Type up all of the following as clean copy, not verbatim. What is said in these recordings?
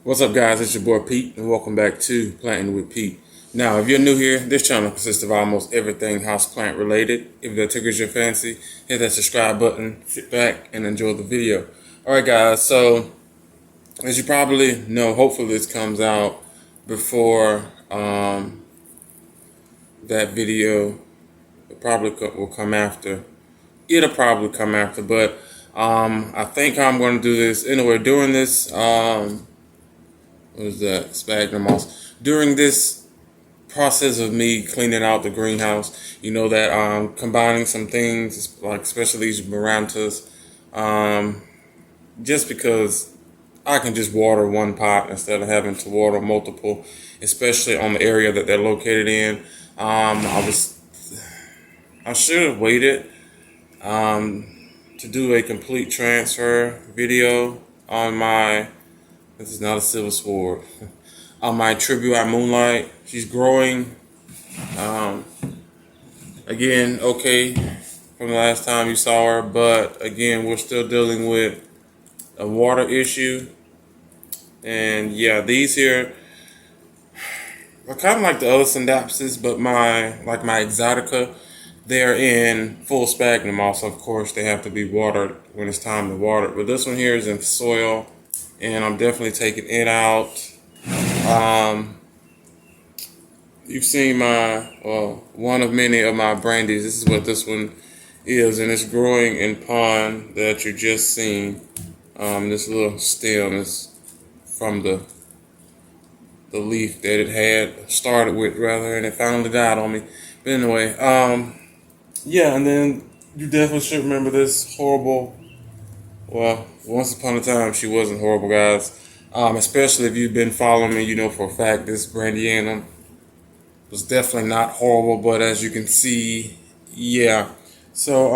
What's up, guys? It's your boy Pete, and welcome back to Planting with Pete. Now, if you're new here, this channel consists of almost everything houseplant related. If that tickles your fancy, hit that subscribe button, sit back, and enjoy the video. Alright, guys, so as you probably know, hopefully this comes out before that video. It probably will come after. It'll probably come after, but I think I'm going to do this anyway. During this, what is that? Sphagnum moss. During this process of me cleaning out the greenhouse, you know that combining some things, like especially these marantas, just because I can just water one pot instead of having to water multiple, especially on the area that they're located in. I should have waited to do a complete transfer video on my, this is not a silver sword, on my Tribute Moonlight. She's growing, again, okay, from the last time you saw her, but again, we're still dealing with a water issue. And yeah, these here are kind of like the other Synapses, but my Exotica, they're in full sphagnum moss. Of course, they have to be watered when it's time to water. But this one here is in soil, and I'm definitely taking it out. You've seen my, one of many of my brandies. This is what this one is, and it's growing in pond that you just seen. This little stem is from the leaf that it had started with, rather, and it finally died on me. But anyway, yeah, and then you definitely should remember this horrible, well, once upon a time she wasn't horrible, guys. Especially if you've been following me, you know for a fact this Brandianum was definitely not horrible, but as you can see, yeah. So,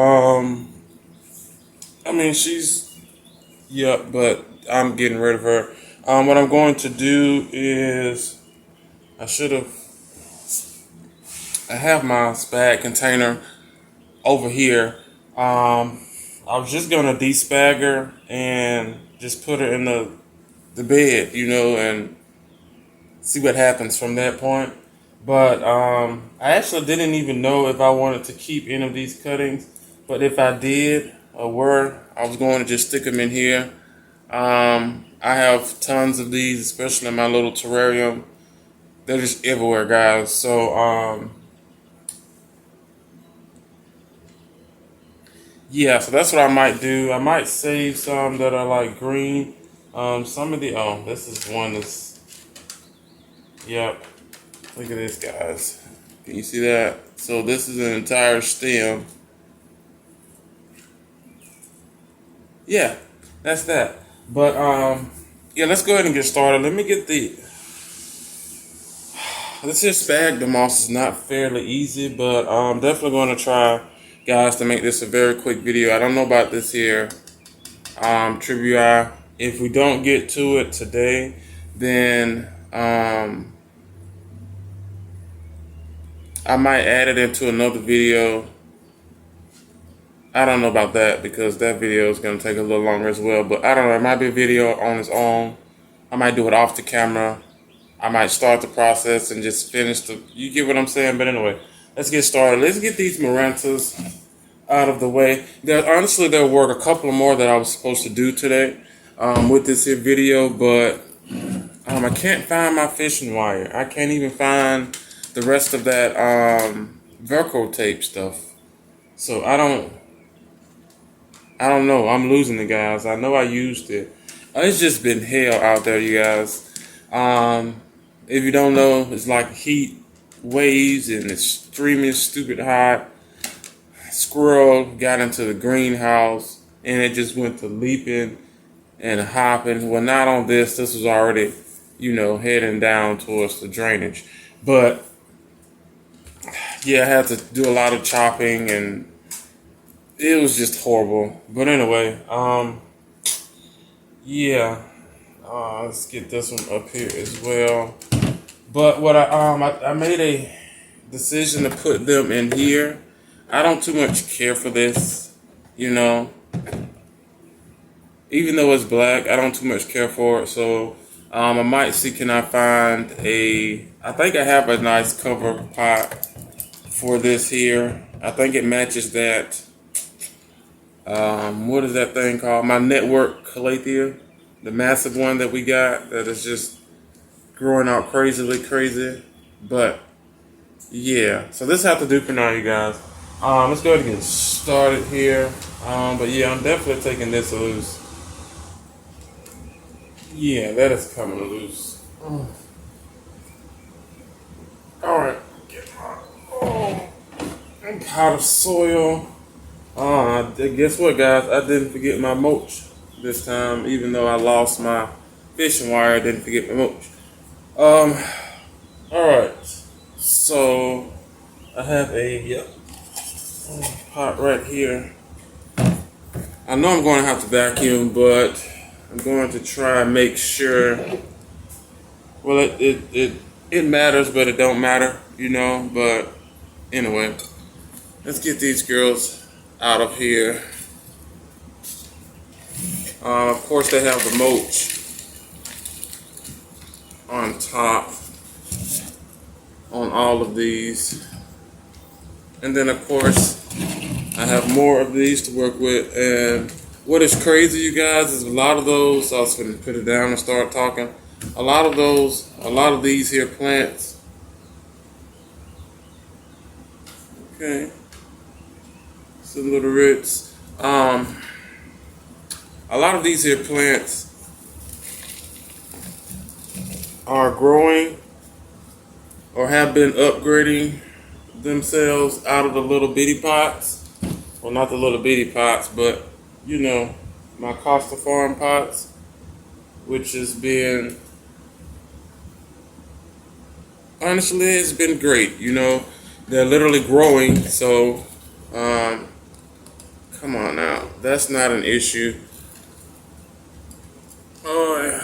I mean, she's, yeah, but I'm getting rid of her. What I'm going to do is, I have my spag container over here. I was just gonna despag her and just put her in the bed, you know, and see what happens from that point. But I actually didn't even know if I wanted to keep any of these cuttings. But if I did, I was going to just stick them in here. I have tons of these, especially in my little terrarium. They're just everywhere, guys. So, yeah, so that's what I might do. I might save some that are like green. Some of the, this is one that's, yep. Look at this, guys. Can you see that? So this is an entire stem. Yeah, that's that. But, yeah, let's go ahead and get started. Let me get this here sphagnum moss is not fairly easy, but I'm definitely going to try, guys, to make this a very quick video. I don't know about this here Tribute. If we don't get to it today, then I might add it into another video. I don't know about that because that video is going to take a little longer as well. But I don't know. It might be a video on its own. I might do it off the camera. I might start the process and just finish you get what I'm saying? But anyway, let's get started. Let's get these marantas out of the way. Honestly, there were a couple more that I was supposed to do today with this here video. But I can't find my fishing wire. I can't even find the rest of that Velcro tape stuff. So I don't know. I'm losing it, guys. I know I used it. It's just been hell out there, you guys. If you don't know, it's like heat waves and it's extremely stupid hot. Squirrel got into the greenhouse and it just went to leaping and hopping. Well, not on this. This was already, you know, heading down towards the drainage. But yeah, I had to do a lot of chopping and it was just horrible. But anyway, yeah, let's get this one up here as well. But what I made a decision to put them in here. I don't too much care for this, you know. Even though it's black, I don't too much care for it. So I might see, can I find I think I have a nice cover pot for this here. I think it matches that, what is that thing called? My network calathea, the massive one that we got that is just growing out crazy. But yeah, so this have to do for now, you guys. Let's go ahead and get started here. But yeah, I'm definitely taking this loose. Yeah, that is coming loose. Alright, get my pot of soil. Guess what, guys? I didn't forget my mulch this time, even though I lost my fishing wire. I didn't forget my mulch. Alright, so I have a pot right here. I know I'm going to have to vacuum, but I'm going to try and make sure. Well, it matters, but it don't matter, you know. But anyway, let's get these girls out of here. Of course, they have the mulch on top on all of these, and then of course I have more of these to work with. And what is crazy, you guys, is a lot of those, I was going to put it down and start talking. A lot of these here plants. Okay. Some little roots. A lot of these here plants are growing or have been upgrading themselves out of the little bitty pots. Well, not the little bitty pots, but you know, my Costa Farm pots, which has been, honestly, it's been great. You know, they're literally growing. So, come on now, that's not an issue. Oh,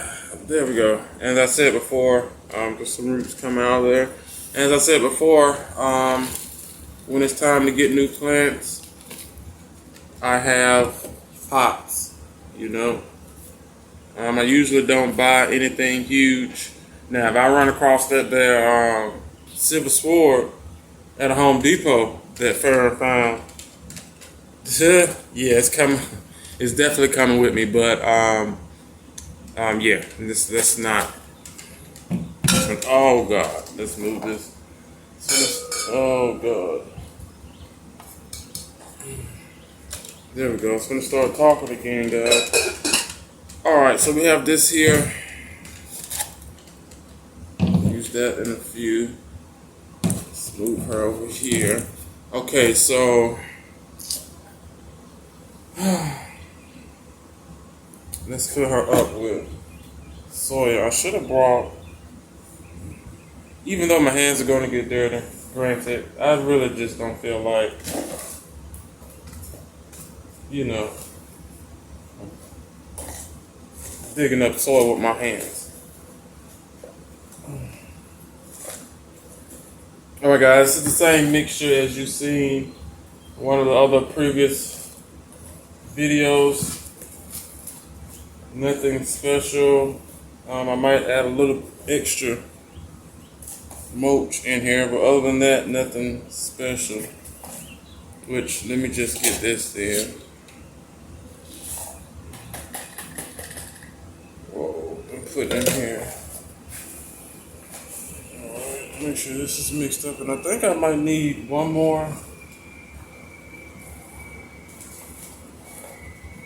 there we go. And as I said before, there's some roots coming out of there. And as I said before, when it's time to get new plants, I have pots, you know. I usually don't buy anything huge. Now, if I run across that there silver sword at a Home Depot that Fern found, yeah, it's coming. It's definitely coming with me. But yeah, that's not. Oh God, let's move this. Oh God. There we go. It's gonna start talking again, guys. Alright, so we have this here. Use that in a few. Let's move her over here. Okay, so let's fill her up with soil. I should have brought, even though my hands are gonna get dirty, granted, I really just don't feel like, you know, digging up soil with my hands. Alright guys, this is the same mixture as you've seen in one of the other previous videos. Nothing special. I might add a little extra mulch in here, but other than that, nothing special. Which, let me just get this there. Whoa, and put in here. Alright, make sure this is mixed up, and I think I might need one more.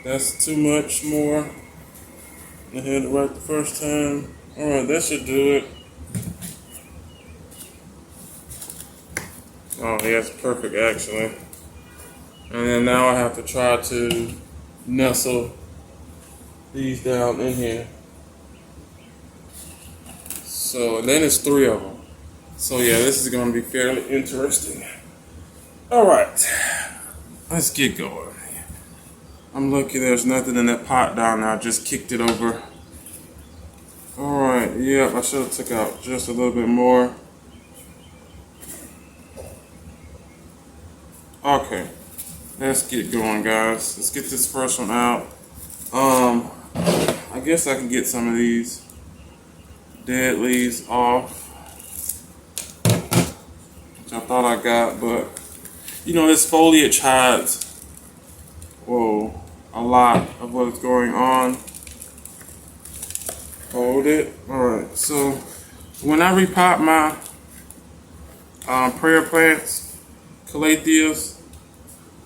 That's too much more. I had it right the first time. Alright, that should do it. Oh, yeah, it's perfect actually. And then now I have to try to nestle these down in here. So, and then it's 3 of them. So yeah, this is going to be fairly interesting. Alright, let's get going. I'm lucky there's nothing in that pot down there. I just kicked it over. Alright, yep, I should have took out just a little bit more. Okay, let's get going, guys. Let's get this first one out. I guess I can get some of these dead leaves off, which I thought I got, but you know, this foliage hides, whoa, a lot of what is going on. Hold it. Alright, so when I repot my prayer plants, calatheas,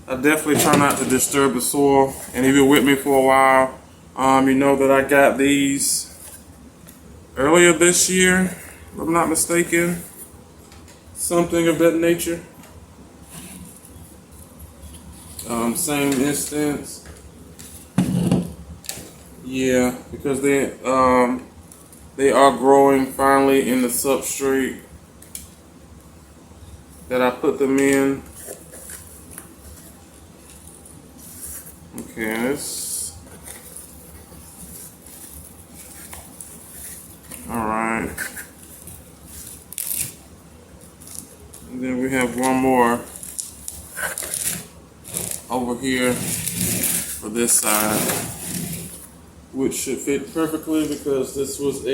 I definitely try not to disturb the soil. And if you're with me for a while, you know that I got these earlier this year, if I'm not mistaken. Something of that nature. Same instance. Yeah, because they are growing finally in the substrate that I put them in. Okay, this. Alright. And then we have one more over here for this side, which should fit perfectly because this was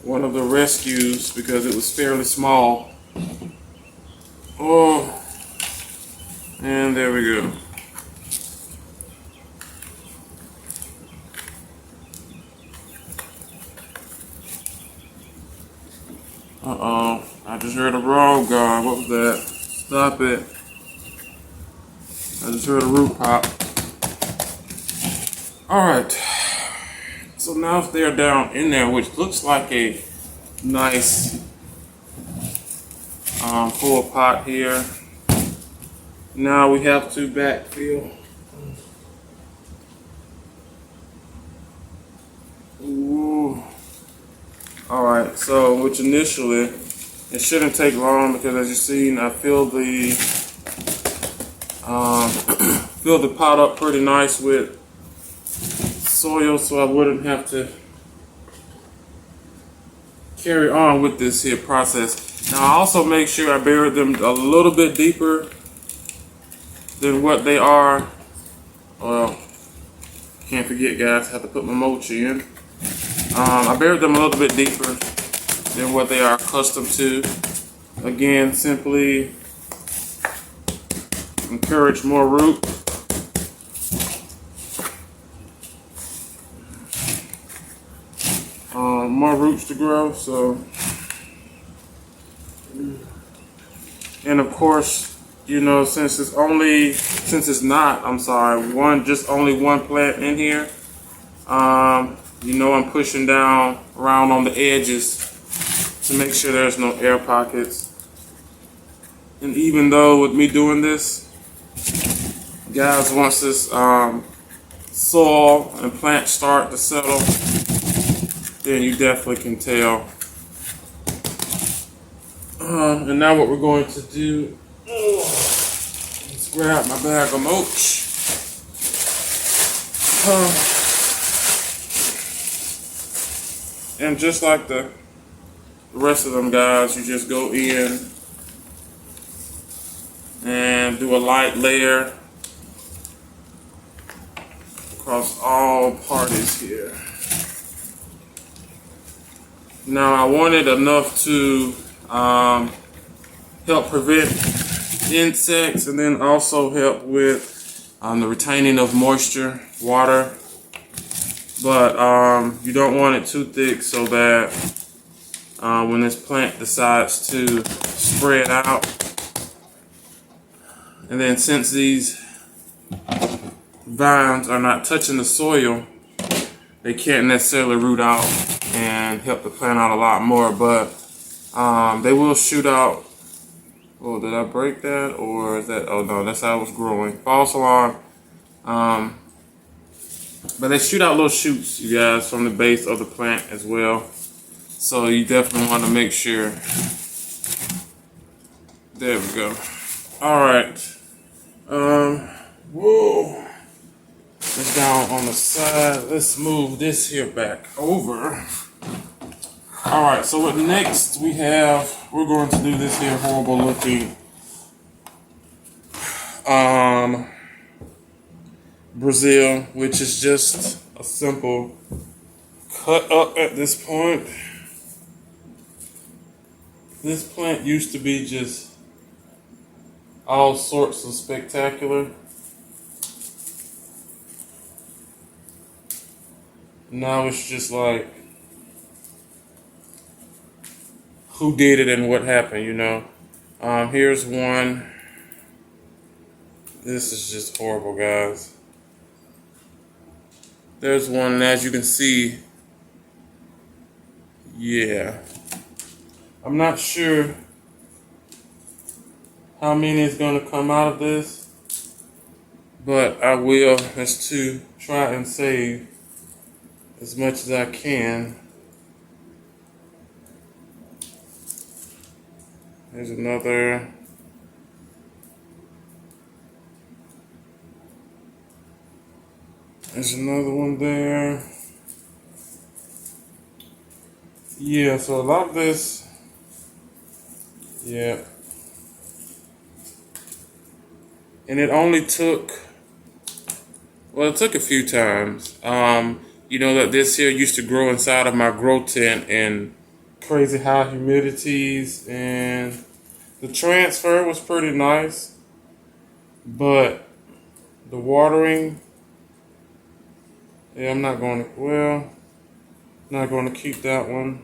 one of the rescues because it was fairly small. Oh, and there we go. Uh-oh, I just heard a roar, God. What was that? Stop it. I just heard a root pop. Alright. So now they're down in there, which looks like a nice full pot here. Now we have to backfill. Ooh. Alright, so which initially it shouldn't take long because as you've seen, I filled the filled the pot up pretty nice with soil, so I wouldn't have to carry on with this here process. Now I also make sure I buried them a little bit deeper than what they are. Well, can't forget, guys, I have to put my mulch in. I buried them a little bit deeper than what they are accustomed to. Again, simply encourage more root. More roots to grow, so. And of course, you know, since it's only one plant in here, you know, I'm pushing down around on the edges to make sure there's no air pockets. And even though with me doing this, guys, once this soil and plants start to settle, then you definitely can tell. And now what we're going to do, let's grab my bag of mulch. And just like the rest of them, guys, you just go in and do a light layer across all parties here. Now I wanted enough to help prevent insects and then also help with the retaining of moisture, water. But you don't want it too thick so that when this plant decides to spread out. And then since these vines are not touching the soil, they can't necessarily root out and help the plant out a lot more, but they will shoot out. Oh, did I break that? Or is that, oh no, that's how it was growing. False alarm. But they shoot out little shoots, you guys, from the base of the plant as well. So you definitely want to make sure. There we go. Alright. Whoa. It's down on the side. Let's move this here back over. Alright, so what next we're going to do this here horrible looking Brazil, which is just a simple cut up at this point. This plant used to be just all sorts of spectacular. Now it's just like, who did it and what happened, you know? Here's one. This is just horrible, guys. There's one, and as you can see, yeah. I'm not sure how many is going to come out of this, but I will, as to try and save as much as I can. There's another. There's another one there. Yeah, so a lot of this, yeah. And it only took, well, it took a few times. You know that this here used to grow inside of my grow tent in crazy high humidities, and the transfer was pretty nice, but the watering, yeah, I'm not going to, well, not going to keep that one.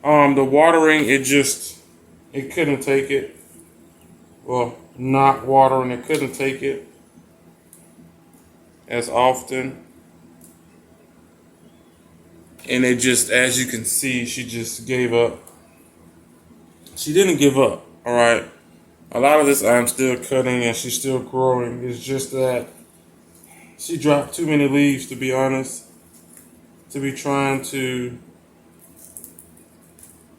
The watering, it couldn't take it. Well, not watering, it couldn't take it as often. And it just, as you can see, she just gave up. She didn't give up, all right? A lot of this I'm still cutting and she's still growing. It's just that she dropped too many leaves, to be honest, to be trying to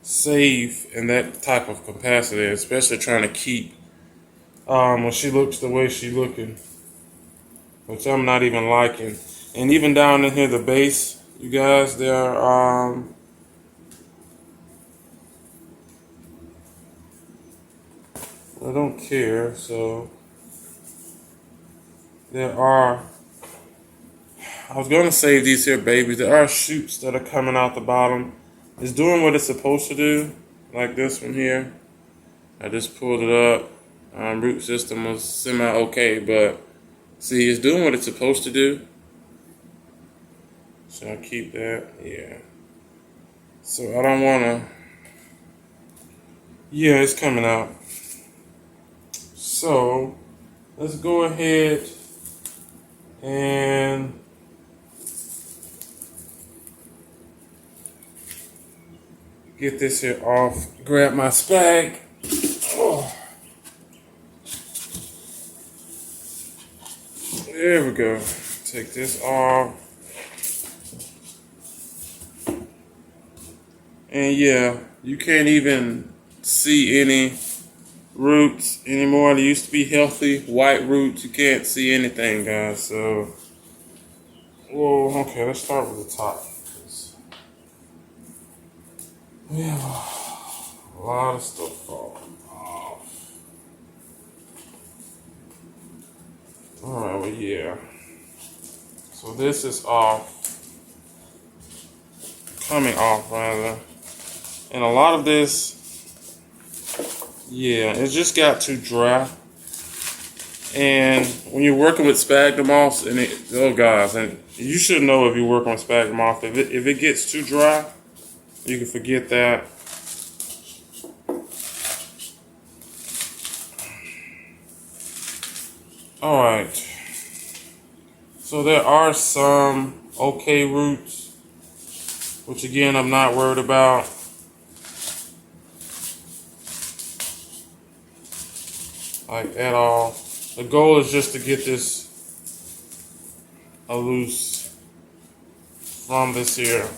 save in that type of capacity, especially trying to keep when she looks the way she's looking, which I'm not even liking. And even down in here, the base, you guys, there are I don't care, so there are, I was going to save these here babies. There are shoots that are coming out the bottom. It's doing what it's supposed to do, like this one here. I just pulled it up. Root system was semi-okay, but see, it's doing what it's supposed to do. So I'll keep that, yeah. So I don't want to, yeah, it's coming out. So let's go ahead and get this here off. Grab my spag. Oh. There we go. Take this off. And yeah, you can't even see any roots anymore. They used to be healthy white roots. You can't see anything, guys. So, whoa, okay, let's start with the top. We have a lot of stuff falling off. Alright, well, yeah. So this is coming off rather. And a lot of this, yeah, it just got too dry. And when you're working with sphagnum moss, and oh guys, and you should know if you're working with sphagnum moss, if it gets too dry, you can forget that. All right. So there are some okay roots, which again I'm not worried about. Like at all. The goal is just to get this loose from this here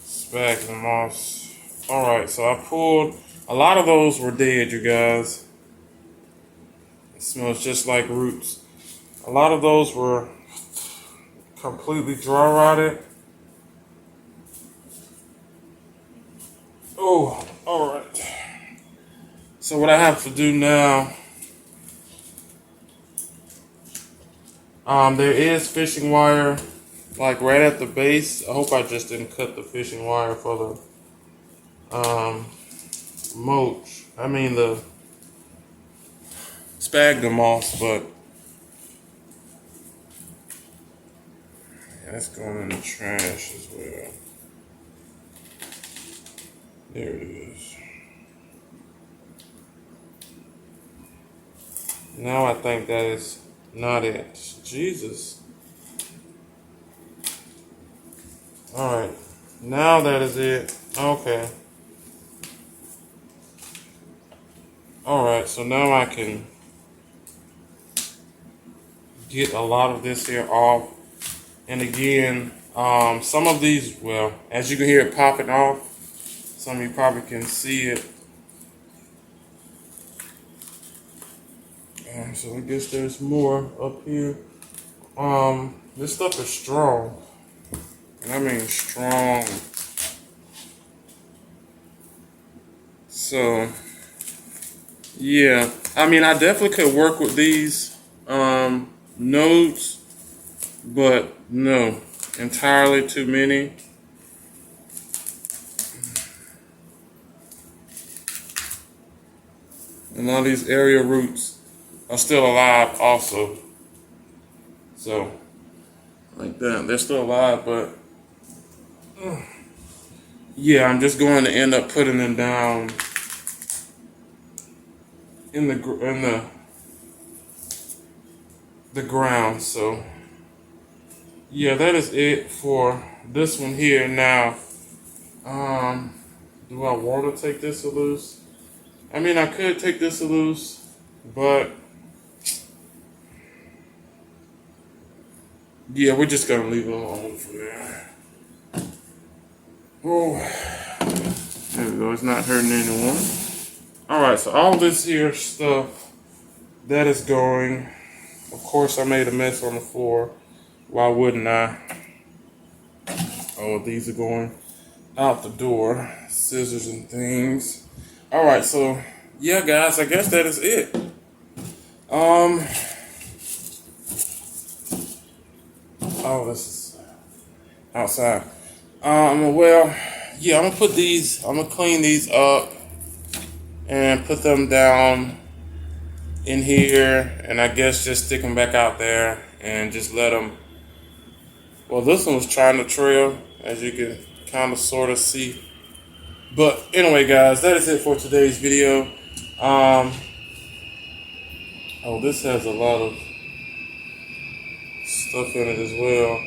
sphagnum moss. Alright, so I pulled, a lot of those were dead, you guys. It smells just like roots. A lot of those were completely dry rotted. Oh, alright. So what I have to do now, there is fishing wire like right at the base. I hope I just didn't cut the fishing wire for the mulch. I mean the sphagnum moss, but yeah, that's going in the trash as well. There it is. Now I think that is not it. Jesus. Alright. Now that is it. Okay. Alright, so now I can get a lot of this here off. And again, some of these, well, as you can hear it popping off, some of you probably can see it. So I guess there's more up here. This stuff is strong. And I mean strong. So, yeah. I mean, I definitely could work with these nodes, but no, entirely too many. And all these area roots are still alive also. So, like that, they're still alive, but yeah, I'm just going to end up putting them down in the ground. So yeah, that is it for this one here. Now, do I want to take this loose? I mean, I could take this loose, but yeah, we're just gonna leave it alone for there. Oh, there we go. It's not hurting anyone. All right, so all this here stuff that is going. Of course, I made a mess on the floor. Why wouldn't I? Oh, these are going out the door. Scissors and things. All right, so yeah, guys, I guess that is it. Oh, this is outside. Well, yeah, I'm gonna clean these up and put them down in here, and I guess just stick them back out there and just let them. Well, this one was trying to trail, as you can kind of sort of see. But anyway, guys, that is it for today's video. Oh, this has a lot of stuff in it as well.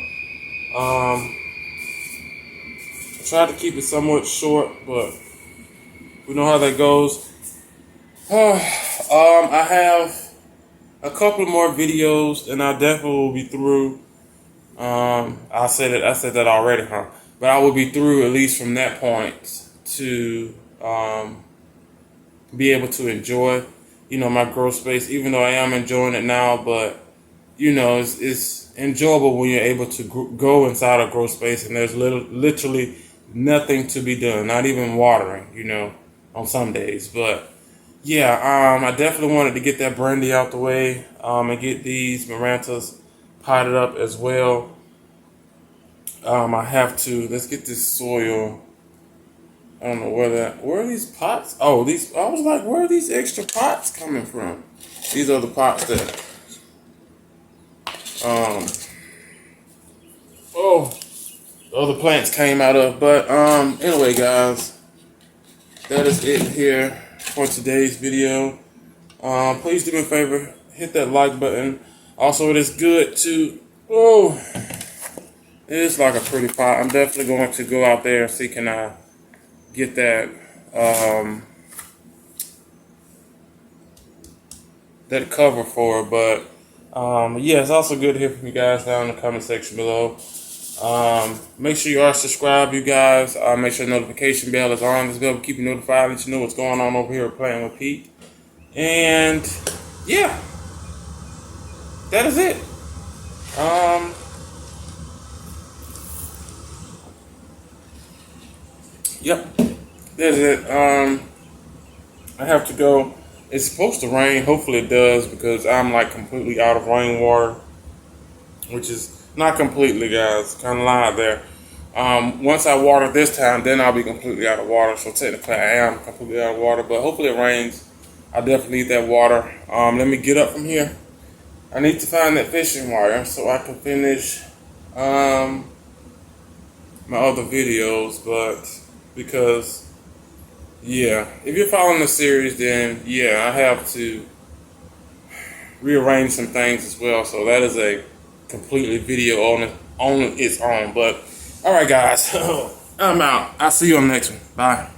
I tried to keep it somewhat short, but we know how that goes. I have a couple more videos, and I definitely will be through. I said that already, huh? But I will be through at least from that point to be able to enjoy, my grow space. Even though I am enjoying it now, but it's enjoyable when you're able to go inside a grow space and there's literally nothing to be done, not even watering, on some days. But yeah, I definitely wanted to get that brandy out the way, and get these Marantas potted up as well. I have to. Let's get this soil. I don't know where are these pots? Oh, I was like, where are these extra pots coming from? These are the pots that, the other plants came out of. But, anyway, guys, that is it here for today's video. Please do me a favor, hit that like button. Also, it is good to, it is like a pretty pot. I'm definitely going to go out there and see can I get that that cover for it. But yeah, it's also good to hear from you guys down in the comment section below. Make sure you are subscribed, you guys. Make sure the notification bell is on as well to keep you notified, let you know what's going on over here at Plantwitpete. And yeah, that is it. Yep, that's it. I have to go. It's supposed to rain. Hopefully it does, because I'm like completely out of rainwater, which is Not completely, guys. Kind of lied there. Once I water this time, then I'll be completely out of water. So technically, I am completely out of water. But hopefully, it rains. I definitely need that water. Let me get up from here. I need to find that fishing wire so I can finish my other videos. But because, yeah, if you're following the series, then yeah, I have to rearrange some things as well. So that is a completely video on its own. But all right, guys, I'm out. I'll see you on the next one. Bye.